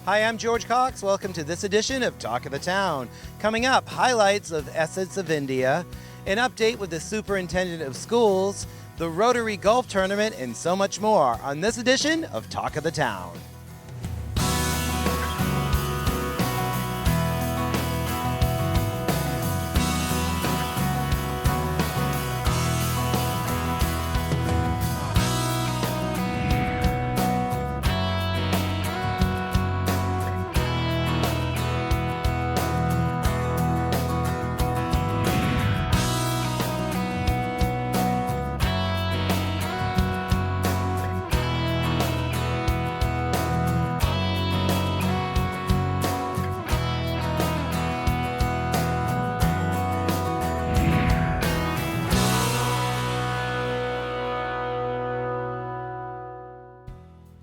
Hi, I'm George Cox. Welcome to this edition of Talk of the Town. Coming up, highlights of Essence of India, an update with the Superintendent of Schools, the Rotary Golf Tournament, and so much more on this edition of Talk of the Town.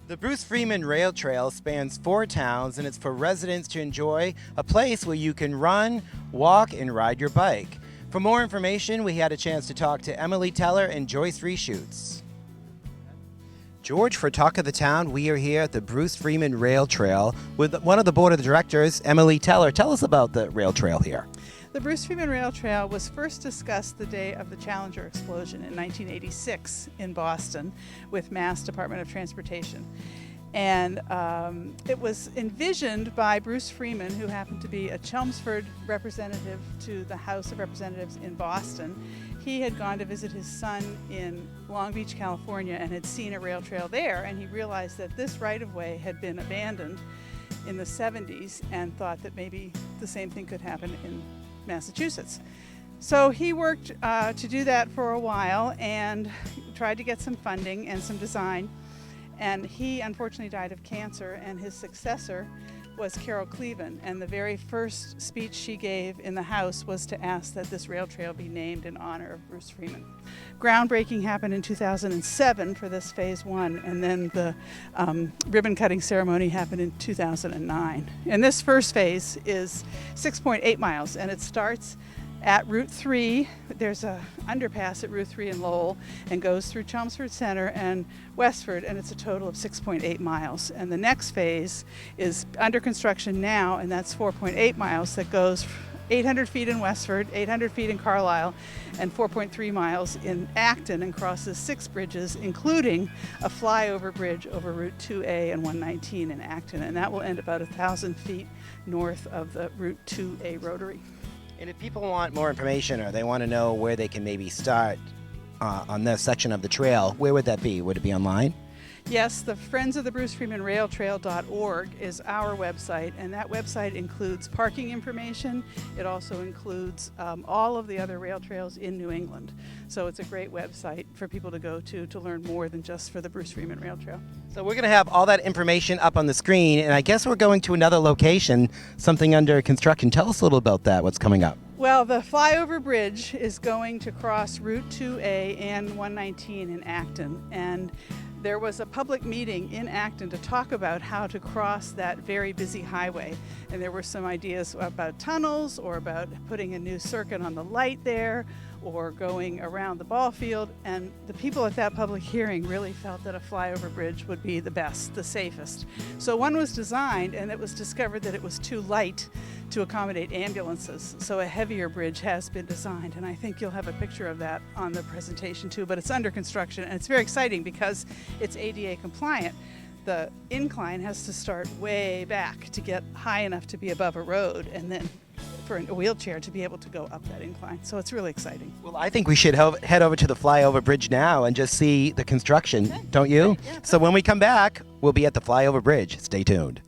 The Bruce Freeman Rail Trail spans 4 towns, and it's for residents to enjoy a place where you can run, walk, and ride your bike. For more information, we had a chance to talk to Emily Teller and Joyce Reshoots. George, for Talk of the Town, we are here at the Bruce Freeman Rail Trail with one of the board of directors, Emily Teller. Tell us about the rail trail here. The Bruce Freeman Rail Trail was first discussed the day of the Challenger explosion in 1986 in Boston with Mass Department of Transportation. And it was envisioned by Bruce Freeman, who happened to be a Chelmsford representative to the House of Representatives in Boston. He had gone to visit his son in Long Beach, California, and had seen a rail trail there, and he realized that this right-of-way had been abandoned in the 70s and thought that maybe the same thing could happen in Massachusetts. So he worked to do that for a while and tried to get some funding and some design. And he unfortunately died of cancer, and his successor was Carol Cleveland. And the very first speech she gave in the House was to ask that this rail trail be named in honor of Bruce Freeman. Groundbreaking happened in 2007 for this phase 1, and then the ribbon cutting ceremony happened in 2009. And this first phase is 6.8 miles, and it starts at Route 3. There's a underpass at Route 3 in Lowell and goes through Chelmsford Center and Westford, and it's a total of 6.8 miles. And the next phase is under construction now, and that's 4.8 miles that goes 800 feet in Westford, 800 feet in Carlisle, and 4.3 miles in Acton, and crosses 6 bridges, including a flyover bridge over Route 2A and 119 in Acton, and that will end about 1,000 feet north of the Route 2A rotary. And if people want more information or they want to know where they can maybe start on this section of the trail, where would that be? Would it be online? Yes, the Friends of the Bruce Freeman Rail Trail.org is our website, and that website includes parking information. It also includes all of the other rail trails in New England. So it's a great website for people to go to learn more than just for the Bruce Freeman Rail Trail. So we're going to have all that information up on the screen, and I guess we're going to another location, something under construction. Tell us a little about that, what's coming up. Well, the flyover bridge is going to cross Route 2A and 119 in Acton, and there was a public meeting in Acton to talk about how to cross that very busy highway. And there were some ideas about tunnels, or about putting a new circuit on the light there, or going around the ball field. And the people at that public hearing really felt that a flyover bridge would be the best, the safest. So one was designed, and it was discovered that it was too light to accommodate ambulances. So a heavier bridge has been designed, and I think you'll have a picture of that on the presentation too, but it's under construction, and it's very exciting because it's ADA compliant. The incline has to start way back to get high enough to be above a road, and then for a wheelchair to be able to go up that incline. So it's really exciting. Well, I think we should head over to the flyover bridge now and just see the construction, Okay. don't you? Great. Yeah, So when we come back, we'll be at the flyover bridge. Stay tuned.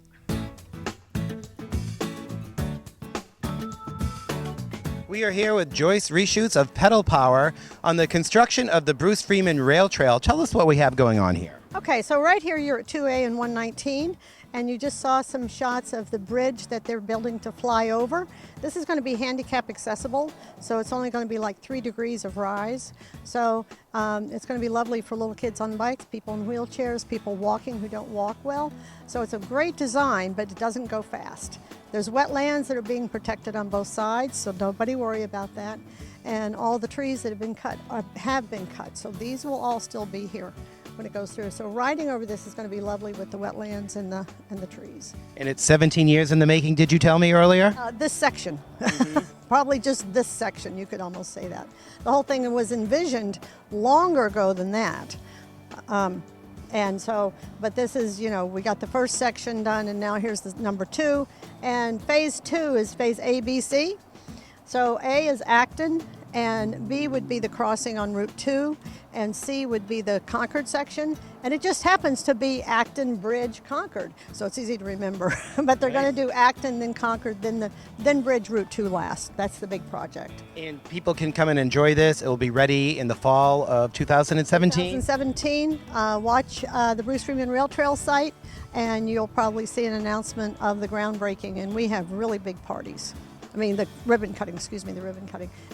We are here with Joyce Reshoots of Pedal Power on the construction of the Bruce Freeman Rail Trail. Tell us what we have going on here. Okay, so right here you're at 2A and 119, and you just saw some shots of the bridge that they're building to fly over. This is going to be handicap accessible, so it's only going to be like 3 degrees of rise. So it's going to be lovely for little kids on bikes, people in wheelchairs, people walking who don't walk well. So it's a great design, but it doesn't go fast. There's wetlands that are being protected on both sides, so nobody worry about that. And all the trees that have been cut have been cut, so these will all still be here when it goes through. So riding over this is going to be lovely with the wetlands and the trees. And it's 17 years in the making, did you tell me earlier? This section, probably just this section, you could almost say that. The whole thing was envisioned longer ago than that. And so, but this is, you know, we got the first section done, and now here's the number 2. And phase 2 is phase A, B, C. So A is Acton, and B would be the crossing on Route 2, and C would be the Concord section. And it just happens to be Acton Bridge Concord, so it's easy to remember. But they're going to do Acton, then Concord, then Bridge Route 2 last. That's the big project. And people can come and enjoy this. It will be ready in the fall of 2017. 2017. Watch the Bruce Freeman Rail Trail site, and you'll probably see an announcement of the groundbreaking. And we have really big parties. I mean, the ribbon cutting,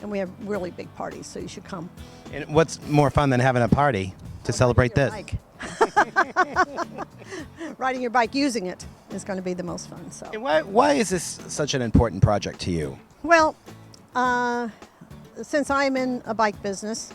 and we have really big parties, so you should come. And what's more fun than having a party to celebrate this? Riding your bike, using it is going to be the most fun. So. And why is this such an important project to you? Well, since I'm in a bike business,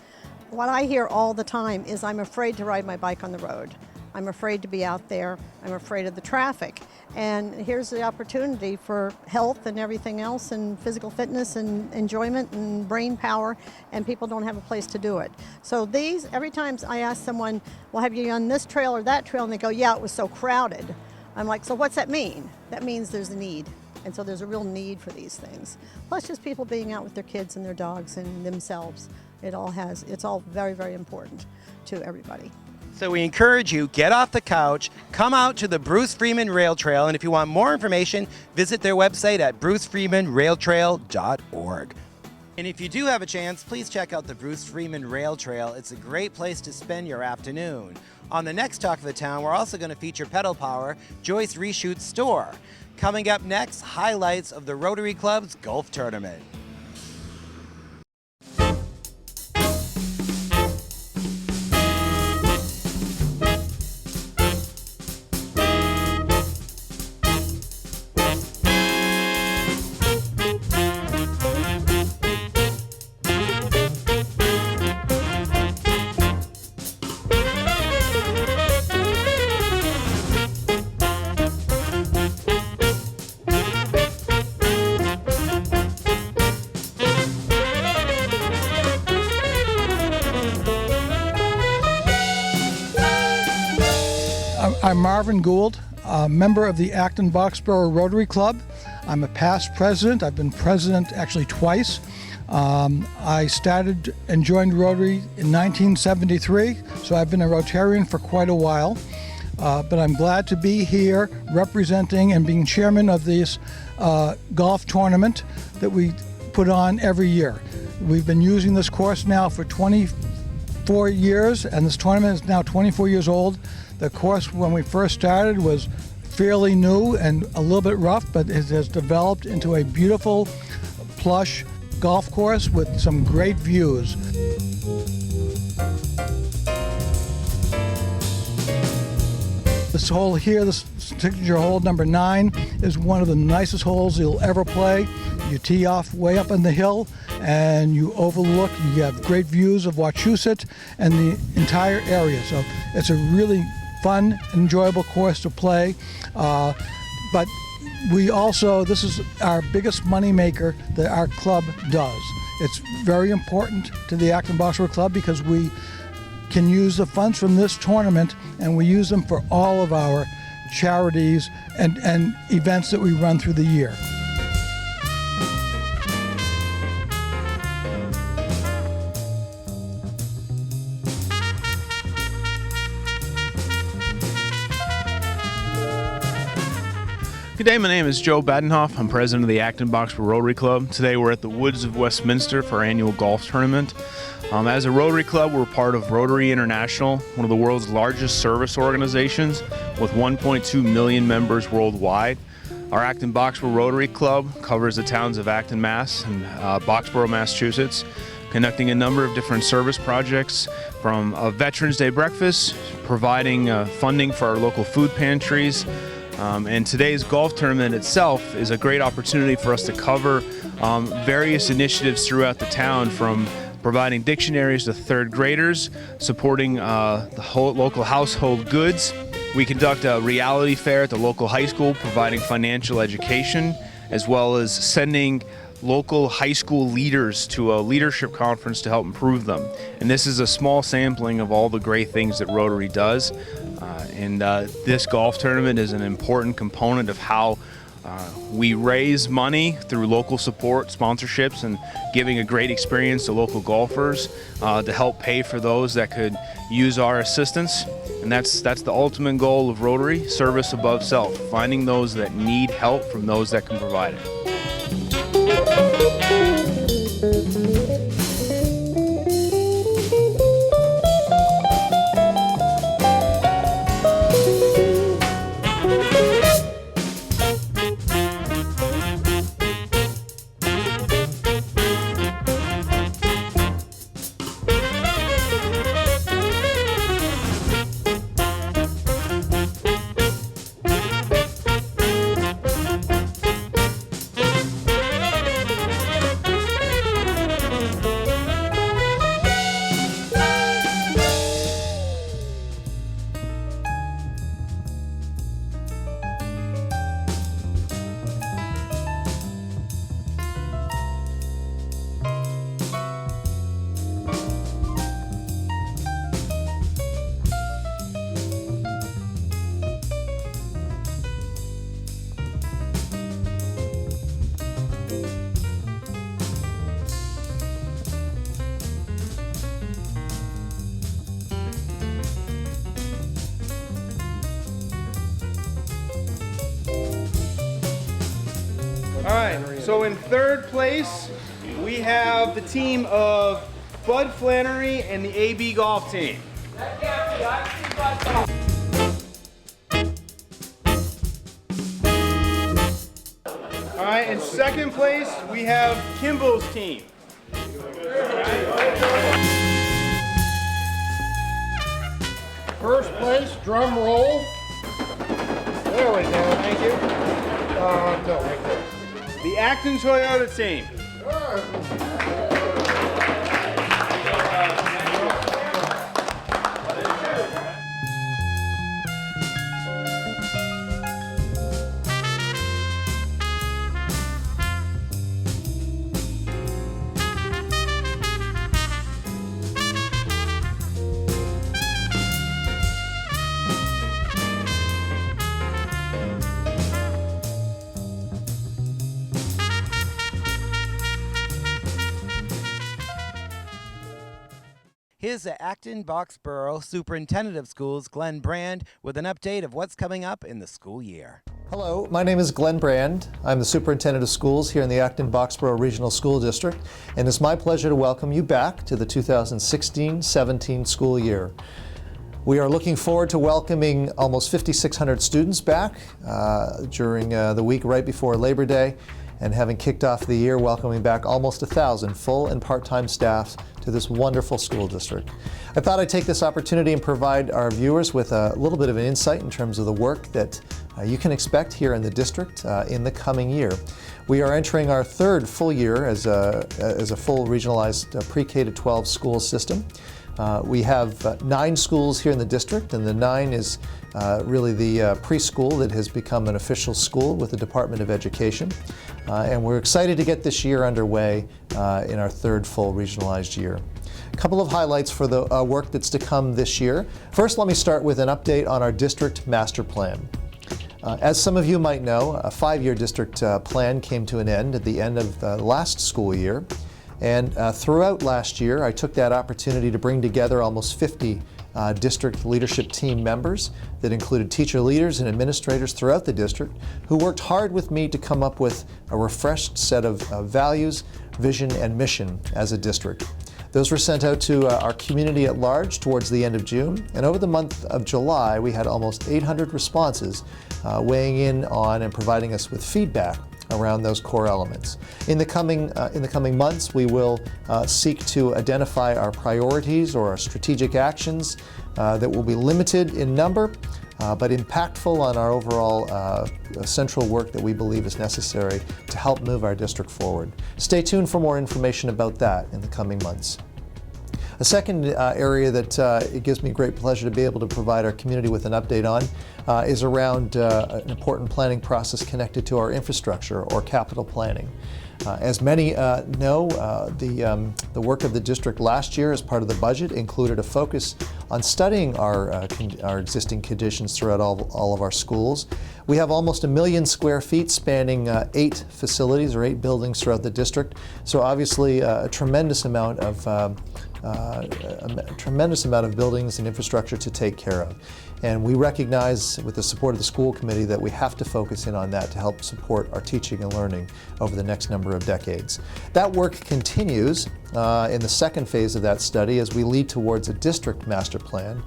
what I hear all the time is I'm afraid to ride my bike on the road. I'm afraid to be out there. I'm afraid of the traffic. And here's the opportunity for health and everything else, and physical fitness and enjoyment and brain power, and people don't have a place to do it. So these, every time I ask someone, well, have you done this trail or that trail? And they go, yeah, it was so crowded. I'm like, so what's that mean? That means there's a need. And so there's a real need for these things. Plus just people being out with their kids and their dogs and themselves. It's all very, very important to everybody. So we encourage you, get off the couch, come out to the Bruce Freeman Rail Trail, and if you want more information, visit their website at brucefreemanrailtrail.org. And if you do have a chance, please check out the Bruce Freeman Rail Trail. It's a great place to spend your afternoon. On the next Talk of the Town, we're also going to feature Pedal Power, Joyce Reshoot's store. Coming up next, highlights of the Rotary Club's golf tournament. I'm Marvin Gould, a member of the Acton Boxborough Rotary Club. I'm a past president. I've been president actually twice. I started and joined Rotary in 1973, so I've been a Rotarian for quite a while. But I'm glad to be here representing and being chairman of this golf tournament that we put on every year. We've been using this course now for 24 years, and this tournament is now 24 years old. The course, when we first started, was fairly new and a little bit rough, but it has developed into a beautiful, plush golf course with some great views. This hole here, this signature hole number 9, is one of the nicest holes you'll ever play. You tee off way up on the hill and you overlook, you have great views of Wachusett and the entire area. So it's a really fun, enjoyable course to play. But we also, this is our biggest money maker that our club does. It's very important to the Acton Boxborough Club because we can use the funds from this tournament and we use them for all of our charities and events that we run through the year. Good day, my name is Joe Badenhoff. I'm president of the Acton Boxborough Rotary Club. Today we're at the Woods of Westminster for our annual golf tournament. As a Rotary Club, we're part of Rotary International, one of the world's largest service organizations with 1.2 million members worldwide. Our Acton Boxborough Rotary Club covers the towns of Acton, Mass. and Boxborough, Massachusetts, conducting a number of different service projects from a Veterans Day breakfast, providing funding for our local food pantries, and today's golf tournament itself is a great opportunity for us to cover various initiatives throughout the town, from providing dictionaries to third graders, supporting the whole local household goods. We conduct a reality fair at the local high school, providing financial education, as well as sending local high school leaders to a leadership conference to help improve them. And this is a small sampling of all the great things that Rotary does. This golf tournament is an important component of how we raise money through local support, sponsorships, and giving a great experience to local golfers to help pay for those that could use our assistance. And that's the ultimate goal of Rotary, service above self, finding those that need help from those that can provide it. All right, so in third place, we have the team of Bud Flannery and the AB golf team. All right, in second place, we have Kimball's team. First place, drum roll. There we go, thank you. No, right there. The Acton Toyota team. Here's the Acton Boxborough Superintendent of Schools, Glenn Brand, with an update of what's coming up in the school year. Hello, my name is Glenn Brand. I'm the Superintendent of Schools here in the Acton Boxborough Regional School District, and it's my pleasure to welcome you back to the 2016-17 school year. We are looking forward to welcoming almost 5,600 students back during the week right before Labor Day, and having kicked off the year welcoming back almost 1,000 full and part-time staff to this wonderful school district. I thought I'd take this opportunity and provide our viewers with a little bit of an insight in terms of the work that you can expect here in the district in the coming year. We are entering our third full year as a full regionalized pre-K to 12 school system. We have 9 schools here in the district, and the 9 is really the preschool that has become an official school with the Department of Education. And we're excited to get this year underway in our third full regionalized year. A couple of highlights for the work that's to come this year. First, let me start with an update on our district master plan. As some of you might know, a 5-year district plan came to an end at the end of the last school year. And throughout last year, I took that opportunity to bring together almost 50 district leadership team members that included teacher leaders and administrators throughout the district who worked hard with me to come up with a refreshed set of values, vision, and mission as a district. Those were sent out to our community at large towards the end of June, and over the month of July we had almost 800 responses weighing in on and providing us with feedback around those core elements. In the coming months, we will seek to identify our priorities or our strategic actions that will be limited in number, but impactful on our overall central work that we believe is necessary to help move our district forward. Stay tuned for more information about that in the coming months. A second area that it gives me great pleasure to be able to provide our community with an update on is around an important planning process connected to our infrastructure or capital planning. As many know, the work of the district last year as part of the budget included a focus on studying our existing conditions throughout all of our schools. We have almost 1 million square feet spanning 8 facilities or 8 buildings throughout the district, so obviously a tremendous amount of buildings and infrastructure to take care of. And we recognize, with the support of the school committee, that we have to focus in on that to help support our teaching and learning over the next number of decades. That work continues in the second phase of that study as we lead towards a district master plan.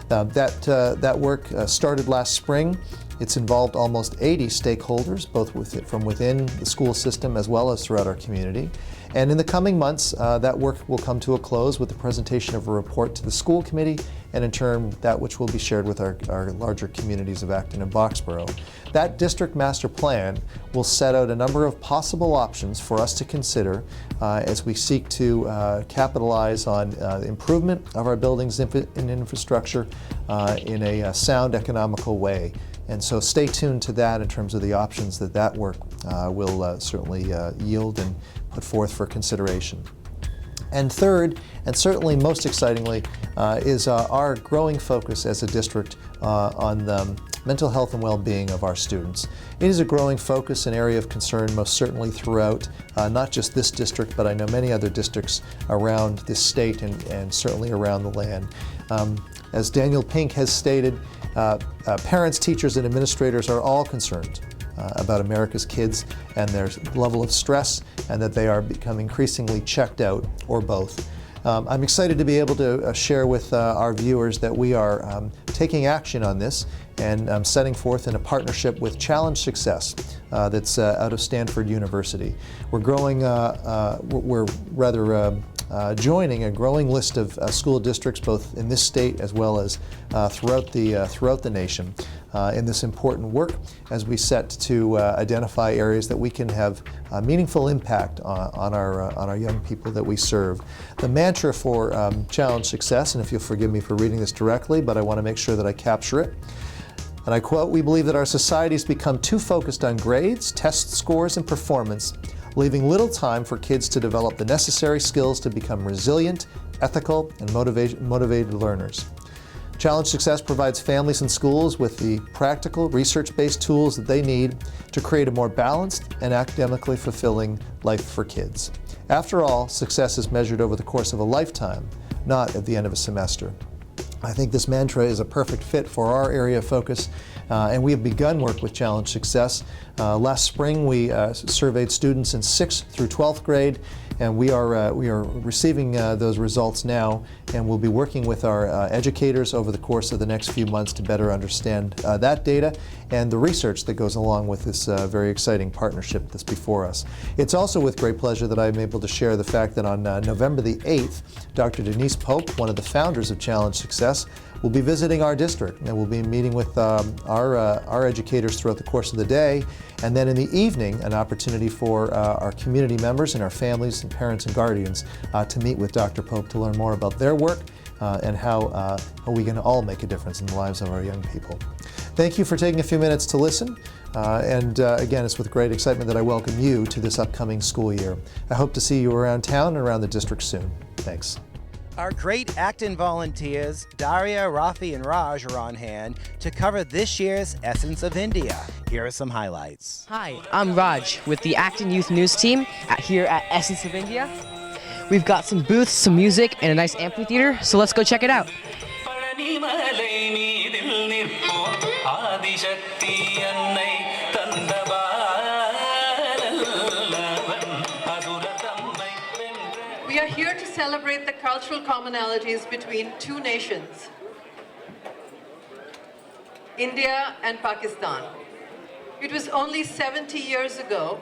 That work started last spring. It's involved almost 80 stakeholders, both from within the school system as well as throughout our community. And in the coming months, that work will come to a close with the presentation of a report to the school committee, and in turn, that which will be shared with our larger communities of Acton and Boxborough. That district master plan will set out a number of possible options for us to consider as we seek to capitalize on improvement of our buildings and infrastructure in a sound, economical way. And so stay tuned to that in terms of the options that work will certainly yield and put forth for consideration. And third, and certainly most excitingly, is our growing focus as a district on the mental health and well-being of our students. It is a growing focus, an area of concern most certainly throughout not just this district, but I know many other districts around this state and certainly around the land. As Daniel Pink has stated, parents, teachers, and administrators are all concerned about America's kids and their level of stress, and that they are becoming increasingly checked out, or both. I'm excited to be able to share with our viewers that we are taking action on this and setting forth in a partnership with Challenge Success that's out of Stanford University. We're growing, joining a growing list of school districts, both in this state as well as throughout the nation, in this important work as we set to identify areas that we can have a meaningful impact on our young people that we serve. The mantra for Challenge Success, and if you'll forgive me for reading this directly, but I want to make sure that I capture it. And I quote, "We believe that our society's become too focused on grades, test scores, and performance, leaving little time for kids to develop the necessary skills to become resilient, ethical, and motivated learners. Challenge Success provides families and schools with the practical, research-based tools that they need to create a more balanced and academically fulfilling life for kids. After all, success is measured over the course of a lifetime, not at the end of a semester." I think this mantra is a perfect fit for our area of focus, and we have begun work with Challenge Success. Last spring, we surveyed students in 6th through 12th grade, and we are receiving those results now, and we'll be working with our educators over the course of the next few months to better understand that data and the research that goes along with this very exciting partnership that's before us. It's also with great pleasure that I'm able to share the fact that on November the 8th, Dr. Denise Pope, one of the founders of Challenge Success, will be visiting our district, and we'll be meeting with our educators throughout the course of the day, and then in the evening, an opportunity for our community members and our families and parents and guardians to meet with Dr. Pope to learn more about their work and how we can all make a difference in the lives of our young people. Thank you for taking a few minutes to listen, and again, it's with great excitement that I welcome you to this upcoming school year. I hope to see you around town and around the district soon. Thanks. Our great Acton volunteers, Daria, Rafi, and Raj, are on hand to cover this year's Essence of India. Here are some highlights. Hi, I'm Raj with the Acton Youth News Team here at Essence of India. We've got some booths, some music, and a nice amphitheater, so let's go check it out. We are here to celebrate the cultural commonalities between two nations, India and Pakistan. It was only 70 years ago,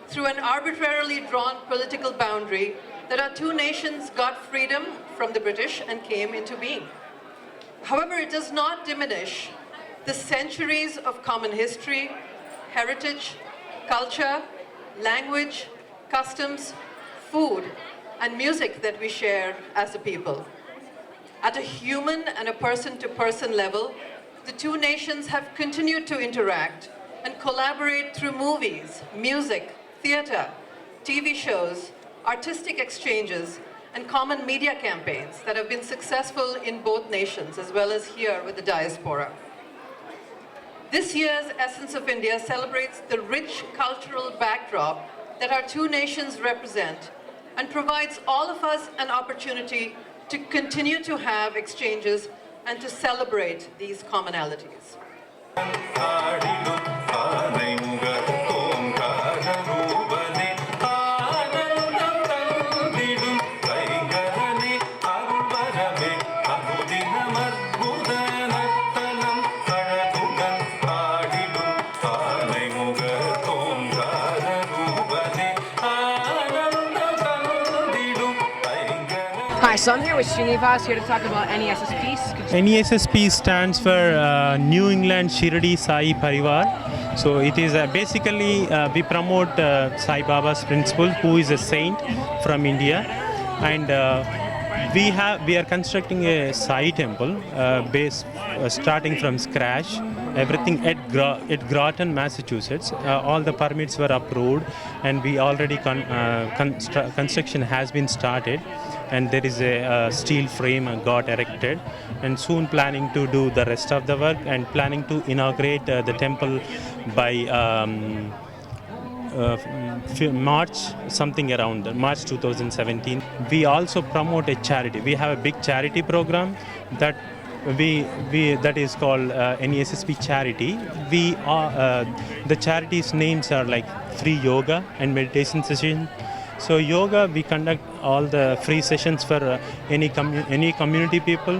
through an arbitrarily drawn political boundary, that our two nations got freedom from the British and came into being. However, it does not diminish the centuries of common history, heritage, culture, language, customs, food, and music that we share as a people. At a human and a person-to-person level, the two nations have continued to interact and collaborate through movies, music, theater, TV shows, artistic exchanges, and common media campaigns that have been successful in both nations, as well as here with the diaspora. This year's Essence of India celebrates the rich cultural backdrop that our two nations represent and provides all of us an opportunity to continue to have exchanges and to celebrate these commonalities. Hi, so I'm here with Srinivas here to talk about NESSPs. NESSP stands for New England Shirdi Sai Parivar. So it is basically we promote Sai Baba's principle, who is a saint from India, and we are constructing a Sai temple starting from scratch. Everything at Groton, Massachusetts. All the permits were approved, and we already construction has been started, and there is a steel frame got erected, and soon planning to do the rest of the work and planning to inaugurate the temple by March, something around March 2017. We also promote a charity. We have a big charity program that that is called NESSP Charity. We are the charity's names are like free yoga and meditation session. So yoga, we conduct all the free sessions for any community people,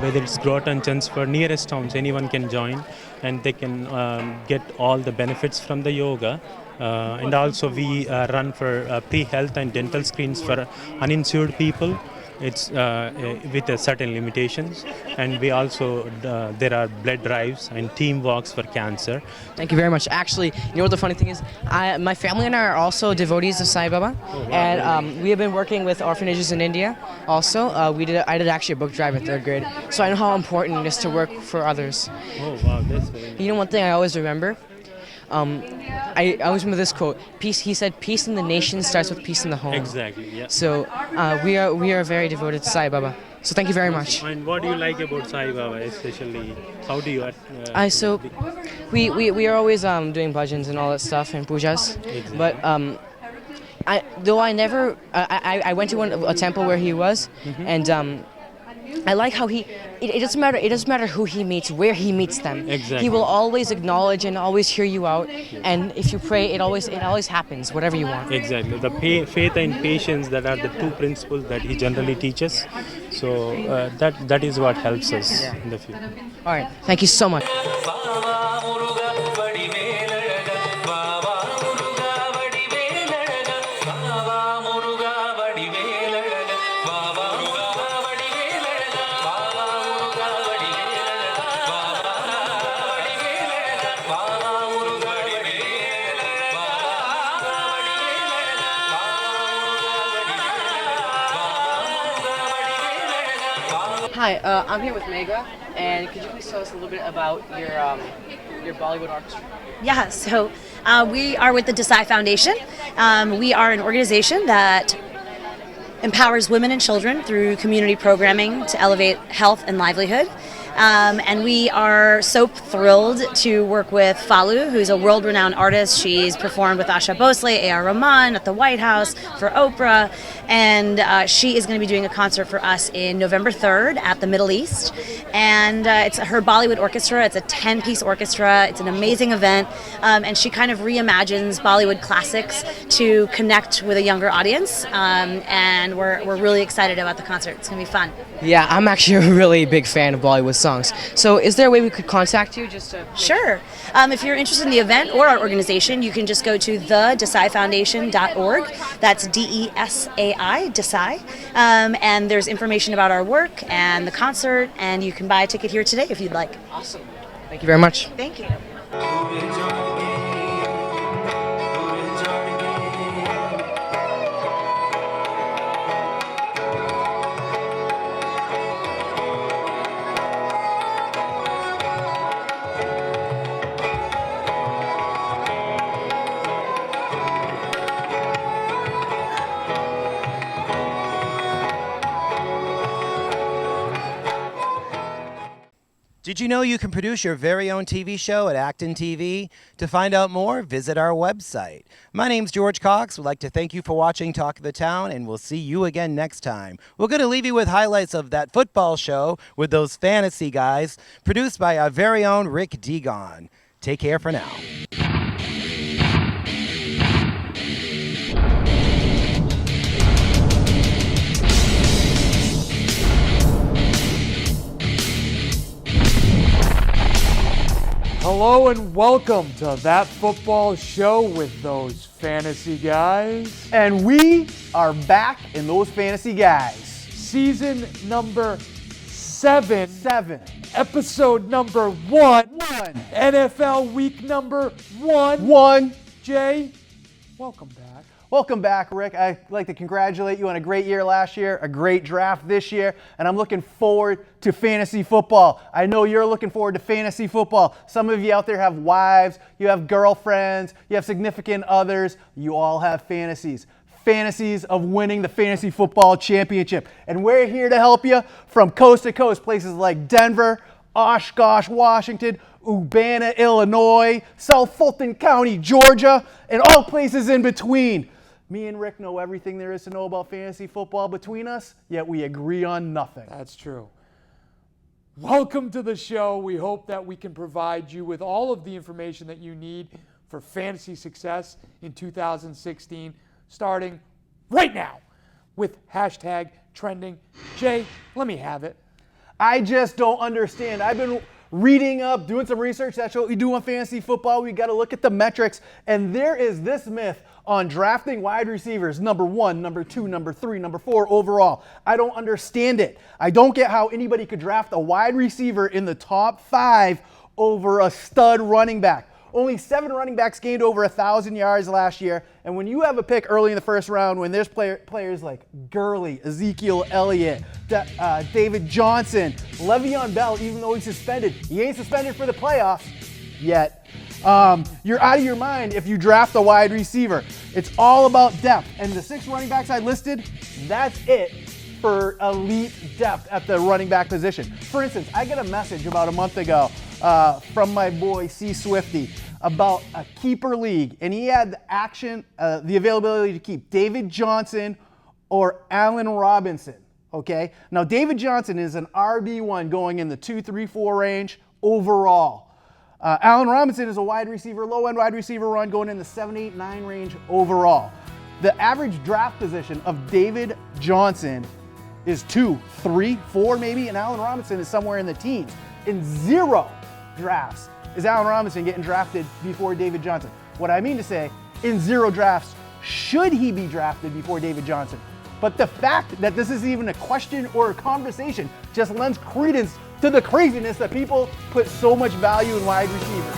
whether it's Groton, Chelmsford, nearest towns, anyone can join, and they can get all the benefits from the yoga. And also we run for pre-health and dental screens for uninsured people. It's with certain limitations, and we also there are blood drives and team walks for cancer. Thank you very much. Actually, you know what the funny thing is? My family and I are also devotees of Sai Baba, and we have been working with orphanages in India. Also, I did actually a book drive in 3rd grade, so I know how important it is to work for others. Oh wow, that's very nice. You know one thing I always remember? I always remember this quote. Peace. He said, "Peace in the nation starts with peace in the home." Exactly. Yeah. So we are very devoted to Sai Baba. So thank you very much. And what do you like about Sai Baba, especially? How do you? So we are always doing bhajans and all that stuff and pujas. Exactly. But I went to a temple where he was, and I like how it doesn't matter who he meets, where he meets them. Exactly. He will always acknowledge and always hear you out, and if you pray, it always happens, whatever you want. Exactly. The faith and patience, that are the two principles that he generally teaches. So that is what helps us in the future. All right. Thank you so much. Hi, I'm here with Megha, and could you please tell us a little bit about your Bollywood orchestra? Yeah, so we are with the Desai Foundation. We are an organization that empowers women and children through community programming to elevate health and livelihood. And we are so thrilled to work with Falu, who's a world-renowned artist. She's performed with Asha Bhosle, A.R. Rahman at the White House, for Oprah, and she is going to be doing a concert for us in November 3rd at the Middle East. And it's her Bollywood orchestra. It's a 10-piece orchestra. It's an amazing event, and she kind of reimagines Bollywood classics to connect with a younger audience. And we're really excited about the concert. It's going to be fun. Yeah, I'm actually a really big fan of Bollywood songs. So is there a way we could contact you just to... Sure. If you're interested in the event or our organization, you can just go to thedesaifoundation.org. That's DESAI, Desai. And there's information about our work and the concert, and you can buy a ticket here today if you'd like. Awesome. Thank you very much. Thank you. Did you know you can produce your very own TV show at ActonTV? To find out more, visit our website. My name's George Cox. We'd like to thank you for watching Talk of the Town, and we'll see you again next time. We're going to leave you with highlights of that football show with those fantasy guys, produced by our very own Rick Degon. Take care for now. Hello and welcome to That Football Show with those fantasy guys. And we are back in those fantasy guys. Season number 7. Episode number 1. NFL week number 1. Jay, welcome back. Welcome back, Rick. I'd like to congratulate you on a great year last year, a great draft this year, and I'm looking forward to fantasy football. I know you're looking forward to fantasy football. Some of you out there have wives, you have girlfriends, you have significant others. You all have fantasies of winning the fantasy football championship. And we're here to help you from coast to coast, places like Denver, Oshkosh, Washington, Urbana, Illinois, South Fulton County, Georgia, and all places in between. Me and Rick know everything there is to know about fantasy football between us, yet we agree on nothing. That's true. Welcome to the show. We hope that we can provide you with all of the information that you need for fantasy success in 2016, starting right now with hashtag trending. Jay, let me have it. I just don't understand. I've been reading up, doing some research. That's what we do on fantasy football. We got to look at the metrics. And there is this myth on drafting wide receivers, number 1, number 2, number 3, number 4 overall. I don't understand it. I don't get how anybody could draft a wide receiver in the top 5 over a stud running back. Only 7 running backs gained over 1,000 yards last year. And when you have a pick early in the first round, when there's players like Gurley, Ezekiel Elliott, David Johnson, Le'Veon Bell, even though he's suspended, he ain't suspended for the playoffs yet. You're out of your mind if you draft a wide receiver. It's all about depth. And the 6 running backs I listed, that's it for elite depth at the running back position. For instance, I got a message about a month ago from my boy C. Swifty about a keeper league, and he had the availability to keep David Johnson or Allen Robinson. Okay, now David Johnson is an RB1 going in the 2, 3, 4 range overall. Allen Robinson is a wide receiver, low-end wide receiver run going in the 7, 8, 9 range overall. The average draft position of David Johnson is 2, 3, 4 maybe, and Allen Robinson is somewhere in the teens. In 0 drafts is Allen Robinson getting drafted before David Johnson. What I mean to say, in 0 drafts, should he be drafted before David Johnson? But the fact that this is even a question or a conversation just lends credence to the craziness that people put so much value in wide receivers.